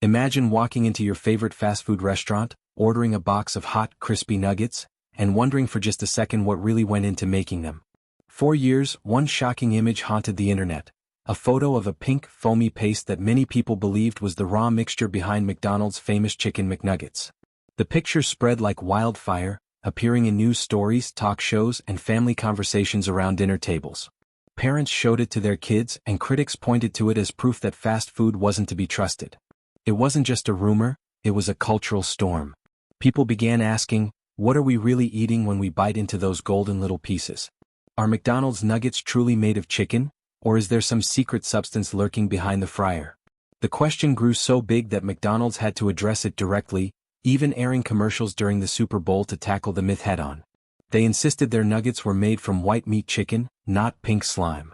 Imagine walking into your favorite fast food restaurant, ordering a box of hot, crispy nuggets, and wondering for just a second what really went into making them. For years, one shocking image haunted the internet. A photo of a pink, foamy paste that many people believed was the raw mixture behind McDonald's famous chicken McNuggets. The picture spread like wildfire, appearing in news stories, talk shows, and family conversations around dinner tables. Parents showed it to their kids, and critics pointed to it as proof that fast food wasn't to be trusted. It wasn't just a rumor, it was a cultural storm. People began asking, what are we really eating when we bite into those golden little pieces? Are McDonald's nuggets truly made of chicken, or is there some secret substance lurking behind the fryer? The question grew so big that McDonald's had to address it directly, even airing commercials during the Super Bowl to tackle the myth head-on. They insisted their nuggets were made from white meat chicken, not pink slime.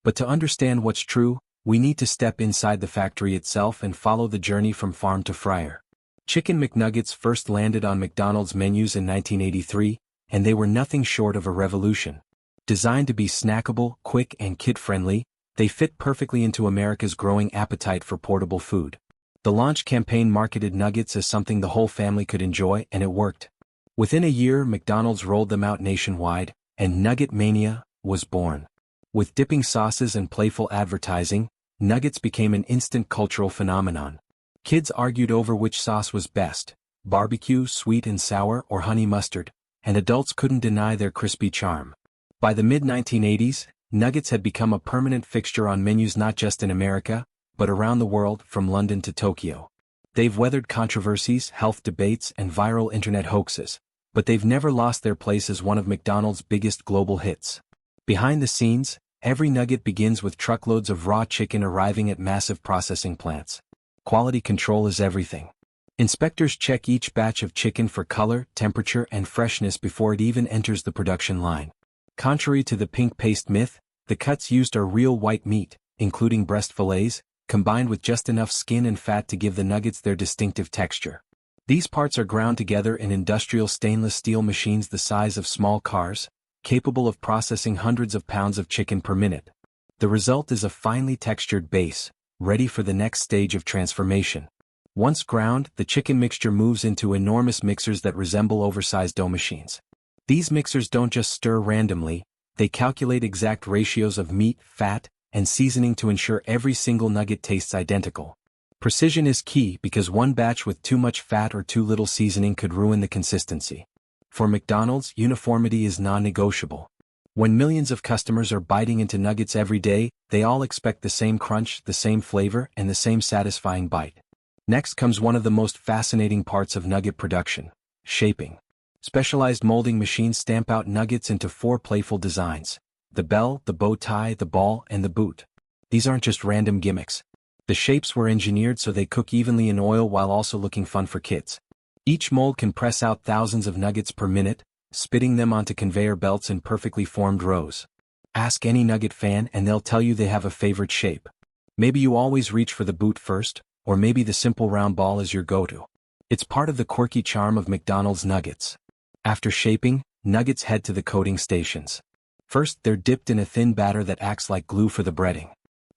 But to understand what's true, we need to step inside the factory itself and follow the journey from farm to fryer. Chicken McNuggets first landed on McDonald's menus in 1983, and they were nothing short of a revolution. Designed to be snackable, quick, and kid-friendly, they fit perfectly into America's growing appetite for portable food. The launch campaign marketed nuggets as something the whole family could enjoy, and it worked. Within a year, McDonald's rolled them out nationwide, and Nugget Mania was born. With dipping sauces and playful advertising, nuggets became an instant cultural phenomenon. Kids argued over which sauce was best, barbecue, sweet and sour, or honey mustard, and adults couldn't deny their crispy charm. By the mid-1980s, nuggets had become a permanent fixture on menus not just in America, but around the world, from London to Tokyo. They've weathered controversies, health debates, and viral internet hoaxes, but they've never lost their place as one of McDonald's biggest global hits. Behind the scenes, every nugget begins with truckloads of raw chicken arriving at massive processing plants. Quality control is everything. Inspectors check each batch of chicken for color, temperature, and freshness before it even enters the production line. Contrary to the pink paste myth, the cuts used are real white meat, including breast fillets, combined with just enough skin and fat to give the nuggets their distinctive texture. These parts are ground together in industrial stainless steel machines the size of small cars, capable of processing hundreds of pounds of chicken per minute. The result is a finely textured base, ready for the next stage of transformation. Once ground, the chicken mixture moves into enormous mixers that resemble oversized dough machines. These mixers don't just stir randomly, they calculate exact ratios of meat, fat, and seasoning to ensure every single nugget tastes identical. Precision is key because one batch with too much fat or too little seasoning could ruin the consistency. For McDonald's, uniformity is non-negotiable. When millions of customers are biting into nuggets every day, they all expect the same crunch, the same flavor, and the same satisfying bite. Next comes one of the most fascinating parts of nugget production: shaping. Specialized molding machines stamp out nuggets into 4 playful designs: the bell, the bow tie, the ball, and the boot. These aren't just random gimmicks. The shapes were engineered so they cook evenly in oil while also looking fun for kids. Each mold can press out thousands of nuggets per minute, spitting them onto conveyor belts in perfectly formed rows. Ask any nugget fan and they'll tell you they have a favorite shape. Maybe you always reach for the boot first, or maybe the simple round ball is your go-to. It's part of the quirky charm of McDonald's nuggets. After shaping, nuggets head to the coating stations. First, they're dipped in a thin batter that acts like glue for the breading.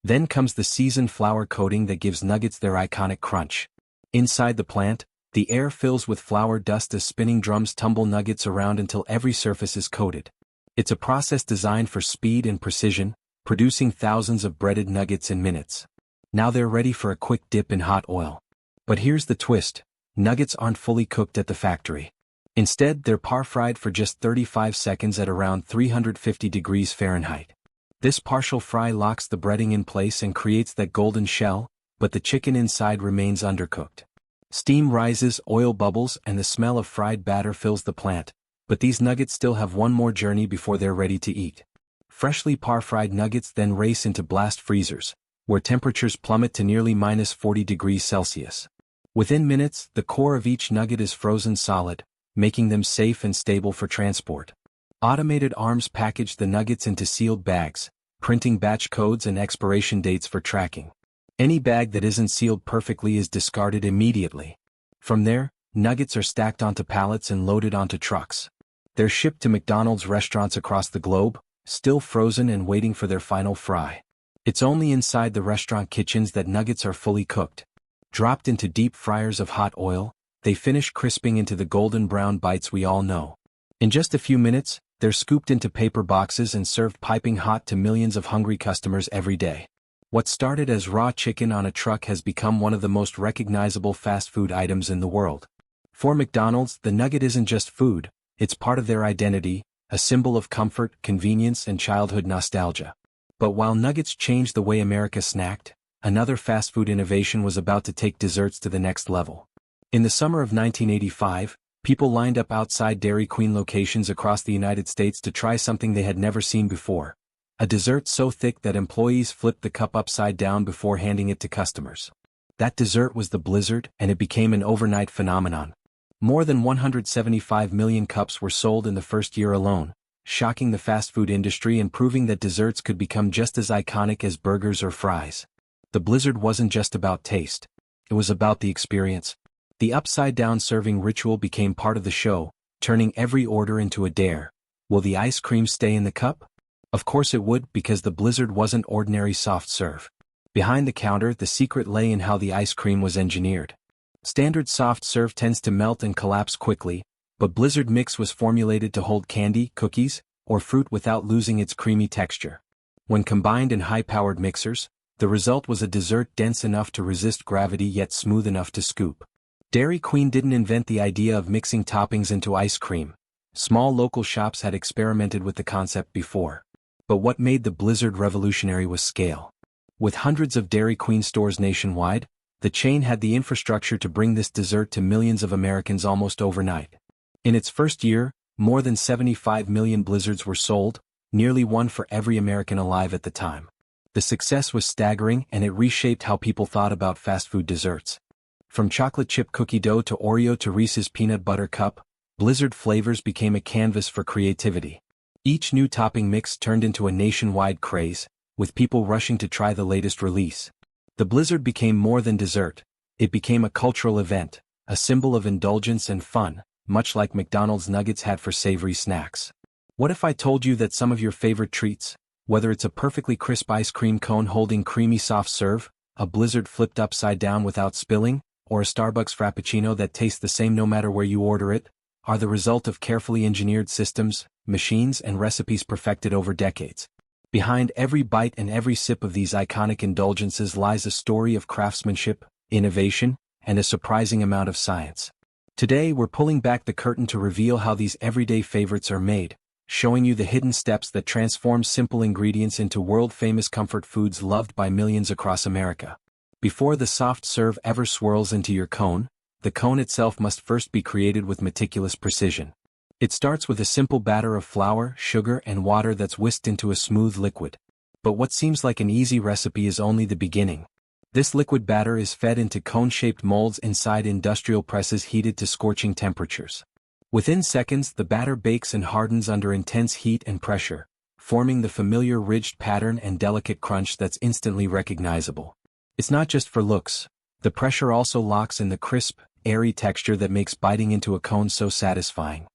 Then comes the seasoned flour coating that gives nuggets their iconic crunch. Inside the plant, the air fills with flour dust as spinning drums tumble nuggets around until every surface is coated. It's a process designed for speed and precision, producing thousands of breaded nuggets in minutes. Now they're ready for a quick dip in hot oil. But here's the twist: nuggets aren't fully cooked at the factory. Instead, they're par-fried for just 35 seconds at around 350 degrees Fahrenheit. This partial fry locks the breading in place and creates that golden shell, but the chicken inside remains undercooked. Steam rises, oil bubbles, and the smell of fried batter fills the plant, but these nuggets still have one more journey before they're ready to eat. Freshly par-fried nuggets then race into blast freezers, where temperatures plummet to nearly -40 degrees Celsius. Within minutes, the core of each nugget is frozen solid, making them safe and stable for transport. Automated arms package the nuggets into sealed bags, printing batch codes and expiration dates for tracking. Any bag that isn't sealed perfectly is discarded immediately. From there, nuggets are stacked onto pallets and loaded onto trucks. They're shipped to McDonald's restaurants across the globe, still frozen and waiting for their final fry. It's only inside the restaurant kitchens that nuggets are fully cooked. Dropped into deep fryers of hot oil, they finish crisping into the golden brown bites we all know. In just a few minutes, they're scooped into paper boxes and served piping hot to millions of hungry customers every day. What started as raw chicken on a truck has become one of the most recognizable fast food items in the world. For McDonald's, the nugget isn't just food, it's part of their identity, a symbol of comfort, convenience, and childhood nostalgia. But while nuggets changed the way America snacked, another fast food innovation was about to take desserts to the next level. In the summer of 1985, people lined up outside Dairy Queen locations across the United States to try something they had never seen before. A dessert so thick that employees flipped the cup upside down before handing it to customers. That dessert was the Blizzard, and it became an overnight phenomenon. More than 175 million cups were sold in the first year alone, shocking the fast food industry and proving that desserts could become just as iconic as burgers or fries. The Blizzard wasn't just about taste. It was about the experience. The upside-down serving ritual became part of the show, turning every order into a dare. Will the ice cream stay in the cup? Of course it would, because the Blizzard wasn't ordinary soft serve. Behind the counter, the secret lay in how the ice cream was engineered. Standard soft serve tends to melt and collapse quickly, but Blizzard Mix was formulated to hold candy, cookies, or fruit without losing its creamy texture. When combined in high-powered mixers, the result was a dessert dense enough to resist gravity yet smooth enough to scoop. Dairy Queen didn't invent the idea of mixing toppings into ice cream. Small local shops had experimented with the concept before. But what made the Blizzard revolutionary was scale. With hundreds of Dairy Queen stores nationwide, the chain had the infrastructure to bring this dessert to millions of Americans almost overnight. In its first year, more than 75 million Blizzards were sold, nearly one for every American alive at the time. The success was staggering, and it reshaped how people thought about fast food desserts. From chocolate chip cookie dough to Oreo to Reese's peanut butter cup, Blizzard flavors became a canvas for creativity. Each new topping mix turned into a nationwide craze, with people rushing to try the latest release. The Blizzard became more than dessert. It became a cultural event, a symbol of indulgence and fun, much like McDonald's nuggets had for savory snacks. What if I told you that some of your favorite treats, whether it's a perfectly crisp ice cream cone holding creamy soft serve, a Blizzard flipped upside down without spilling, or a Starbucks Frappuccino that tastes the same no matter where you order it, are the result of carefully engineered systems, machines, and recipes perfected over decades? Behind every bite and every sip of these iconic indulgences lies a story of craftsmanship, innovation, and a surprising amount of science. Today we're pulling back the curtain to reveal how these everyday favorites are made, showing you the hidden steps that transform simple ingredients into world-famous comfort foods loved by millions across America. Before the soft serve ever swirls into your cone, the cone itself must first be created with meticulous precision. It starts with a simple batter of flour, sugar, and water that's whisked into a smooth liquid. But what seems like an easy recipe is only the beginning. This liquid batter is fed into cone-shaped molds inside industrial presses heated to scorching temperatures. Within seconds, the batter bakes and hardens under intense heat and pressure, forming the familiar ridged pattern and delicate crunch that's instantly recognizable. It's not just for looks. The pressure also locks in the crisp, airy texture that makes biting into a cone so satisfying.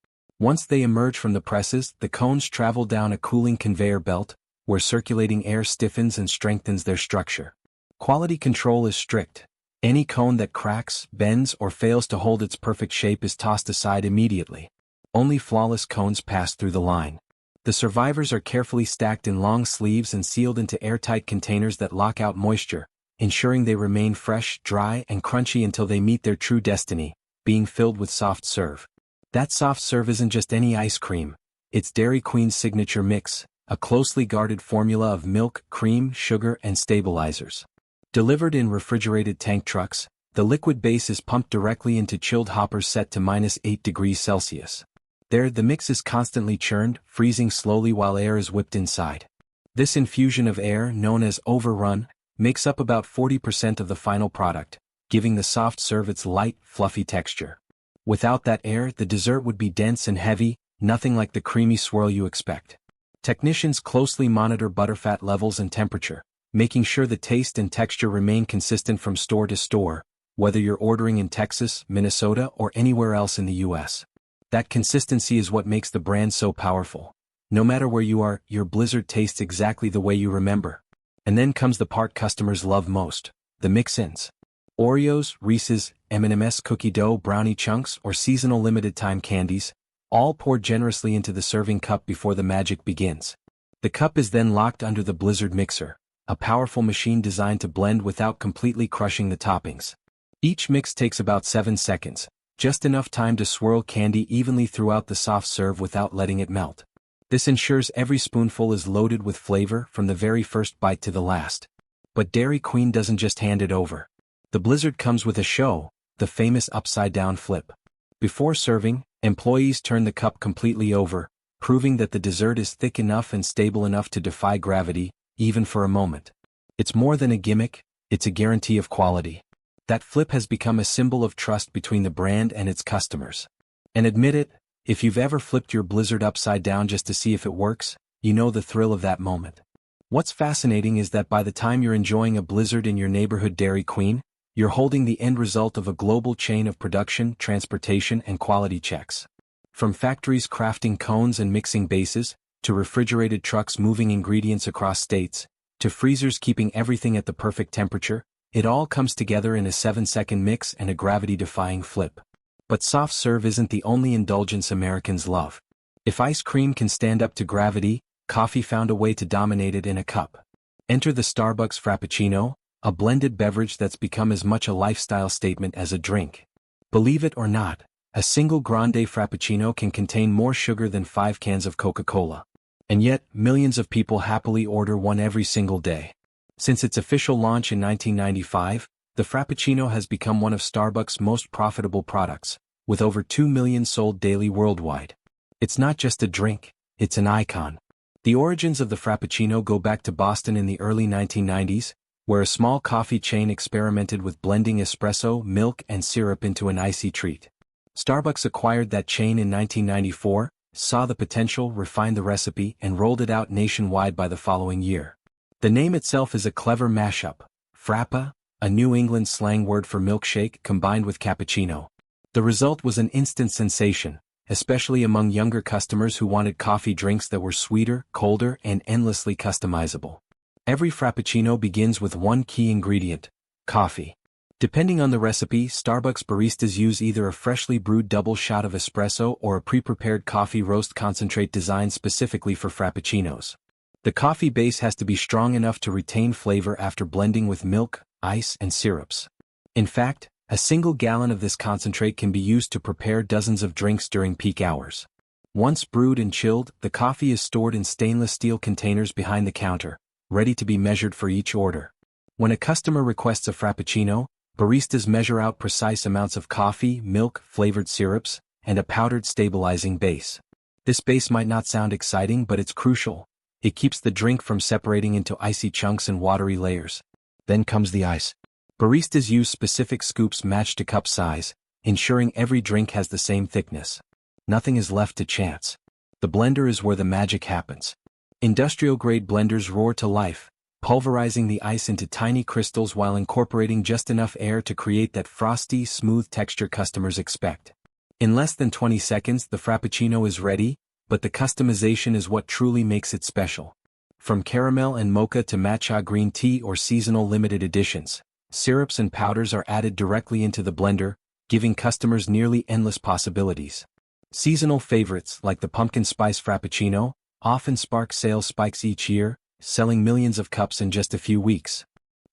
Once they emerge from the presses, the cones travel down a cooling conveyor belt, where circulating air stiffens and strengthens their structure. Quality control is strict. Any cone that cracks, bends, or fails to hold its perfect shape is tossed aside immediately. Only flawless cones pass through the line. The survivors are carefully stacked in long sleeves and sealed into airtight containers that lock out moisture, ensuring they remain fresh, dry, and crunchy until they meet their true destiny, being filled with soft serve. That soft serve isn't just any ice cream. It's Dairy Queen's signature mix, a closely guarded formula of milk, cream, sugar, and stabilizers. Delivered in refrigerated tank trucks, the liquid base is pumped directly into chilled hoppers set to -8 degrees Celsius. There, the mix is constantly churned, freezing slowly while air is whipped inside. This infusion of air, known as overrun, makes up about 40% of the final product, giving the soft serve its light, fluffy texture. Without that air, the dessert would be dense and heavy, nothing like the creamy swirl you expect. Technicians closely monitor butterfat levels and temperature, making sure the taste and texture remain consistent from store to store, whether you're ordering in Texas, Minnesota, or anywhere else in the U.S. That consistency is what makes the brand so powerful. No matter where you are, your Blizzard tastes exactly the way you remember. And then comes the part customers love most, the mix-ins. Oreos, Reese's, M&M's cookie dough, brownie chunks, or seasonal limited-time candies, all poured generously into the serving cup before the magic begins. The cup is then locked under the Blizzard mixer, a powerful machine designed to blend without completely crushing the toppings. Each mix takes about 7 seconds, just enough time to swirl candy evenly throughout the soft serve without letting it melt. This ensures every spoonful is loaded with flavor from the very first bite to the last. But Dairy Queen doesn't just hand it over. The Blizzard comes with a show, the famous upside-down flip. Before serving, employees turn the cup completely over, proving that the dessert is thick enough and stable enough to defy gravity, even for a moment. It's more than a gimmick, it's a guarantee of quality. That flip has become a symbol of trust between the brand and its customers. And admit it, if you've ever flipped your Blizzard upside down just to see if it works, you know the thrill of that moment. What's fascinating is that by the time you're enjoying a Blizzard in your neighborhood Dairy Queen, you're holding the end result of a global chain of production, transportation, and quality checks. From factories crafting cones and mixing bases, to refrigerated trucks moving ingredients across states, to freezers keeping everything at the perfect temperature, it all comes together in a 7-second mix and a gravity-defying flip. But soft serve isn't the only indulgence Americans love. If ice cream can stand up to gravity, coffee found a way to dominate it in a cup. Enter the Starbucks Frappuccino, a blended beverage that's become as much a lifestyle statement as a drink. Believe it or not, a single grande Frappuccino can contain more sugar than 5 cans of Coca-Cola. And yet, millions of people happily order one every single day. Since its official launch in 1995, the Frappuccino has become one of Starbucks' most profitable products, with over 2 million sold daily worldwide. It's not just a drink, it's an icon. The origins of the Frappuccino go back to Boston in the early 1990s, where a small coffee chain experimented with blending espresso, milk, and syrup into an icy treat. Starbucks acquired that chain in 1994, saw the potential, refined the recipe, and rolled it out nationwide by the following year. The name itself is a clever mashup, frappa, a New England slang word for milkshake combined with cappuccino. The result was an instant sensation, especially among younger customers who wanted coffee drinks that were sweeter, colder, and endlessly customizable. Every Frappuccino begins with one key ingredient: coffee. Depending on the recipe, Starbucks baristas use either a freshly brewed double shot of espresso or a pre-prepared coffee roast concentrate designed specifically for Frappuccinos. The coffee base has to be strong enough to retain flavor after blending with milk, ice, and syrups. In fact, a single gallon of this concentrate can be used to prepare dozens of drinks during peak hours. Once brewed and chilled, the coffee is stored in stainless steel containers behind the counter, ready to be measured for each order. When a customer requests a Frappuccino, baristas measure out precise amounts of coffee, milk, flavored syrups, and a powdered stabilizing base. This base might not sound exciting, but it's crucial. It keeps the drink from separating into icy chunks and watery layers. Then comes the ice. Baristas use specific scoops matched to cup size, ensuring every drink has the same thickness. Nothing is left to chance. The blender is where the magic happens. Industrial-grade blenders roar to life, pulverizing the ice into tiny crystals while incorporating just enough air to create that frosty, smooth texture customers expect. In less than 20 seconds, the Frappuccino is ready, but the customization is what truly makes it special. From caramel and mocha to matcha green tea or seasonal limited editions, syrups and powders are added directly into the blender, giving customers nearly endless possibilities. Seasonal favorites like the pumpkin spice Frappuccino often spark sales spikes each year, selling millions of cups in just a few weeks.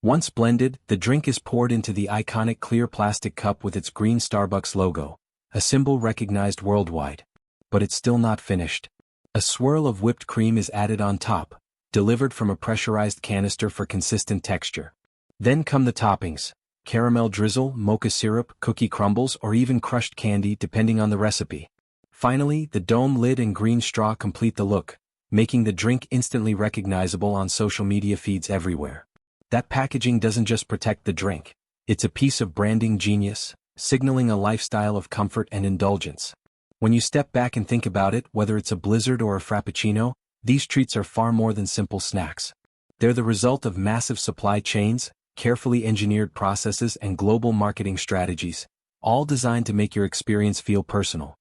Once blended, the drink is poured into the iconic clear plastic cup with its green Starbucks logo, a symbol recognized worldwide. But it's still not finished. A swirl of whipped cream is added on top, delivered from a pressurized canister for consistent texture. Then come the toppings: caramel drizzle, mocha syrup, cookie crumbles, or even crushed candy depending on the recipe. Finally, the dome lid and green straw complete the look, making the drink instantly recognizable on social media feeds everywhere. That packaging doesn't just protect the drink, it's a piece of branding genius, signaling a lifestyle of comfort and indulgence. When you step back and think about it, whether it's a Blizzard or a Frappuccino, these treats are far more than simple snacks. They're the result of massive supply chains, carefully engineered processes, and global marketing strategies, all designed to make your experience feel personal.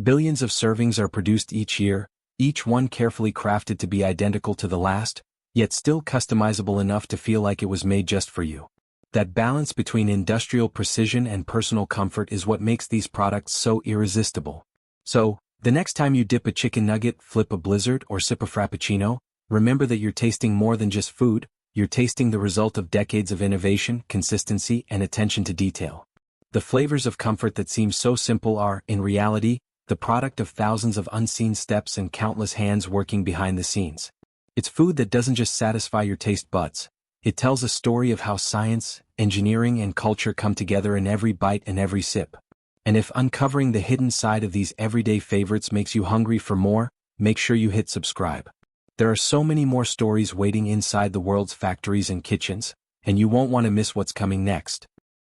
Billions of servings are produced each year, each one carefully crafted to be identical to the last, yet still customizable enough to feel like it was made just for you. That balance between industrial precision and personal comfort is what makes these products so irresistible. So, the next time you dip a chicken nugget, flip a blizzard, or sip a Frappuccino, remember that you're tasting more than just food, you're tasting the result of decades of innovation, consistency, and attention to detail. The flavors of comfort that seem so simple are, in reality, the product of thousands of unseen steps and countless hands working behind the scenes. It's food that doesn't just satisfy your taste buds. It tells a story of how science, engineering, and culture come together in every bite and every sip. And if uncovering the hidden side of these everyday favorites makes you hungry for more, make sure you hit subscribe. There are so many more stories waiting inside the world's factories and kitchens, and you won't want to miss what's coming next.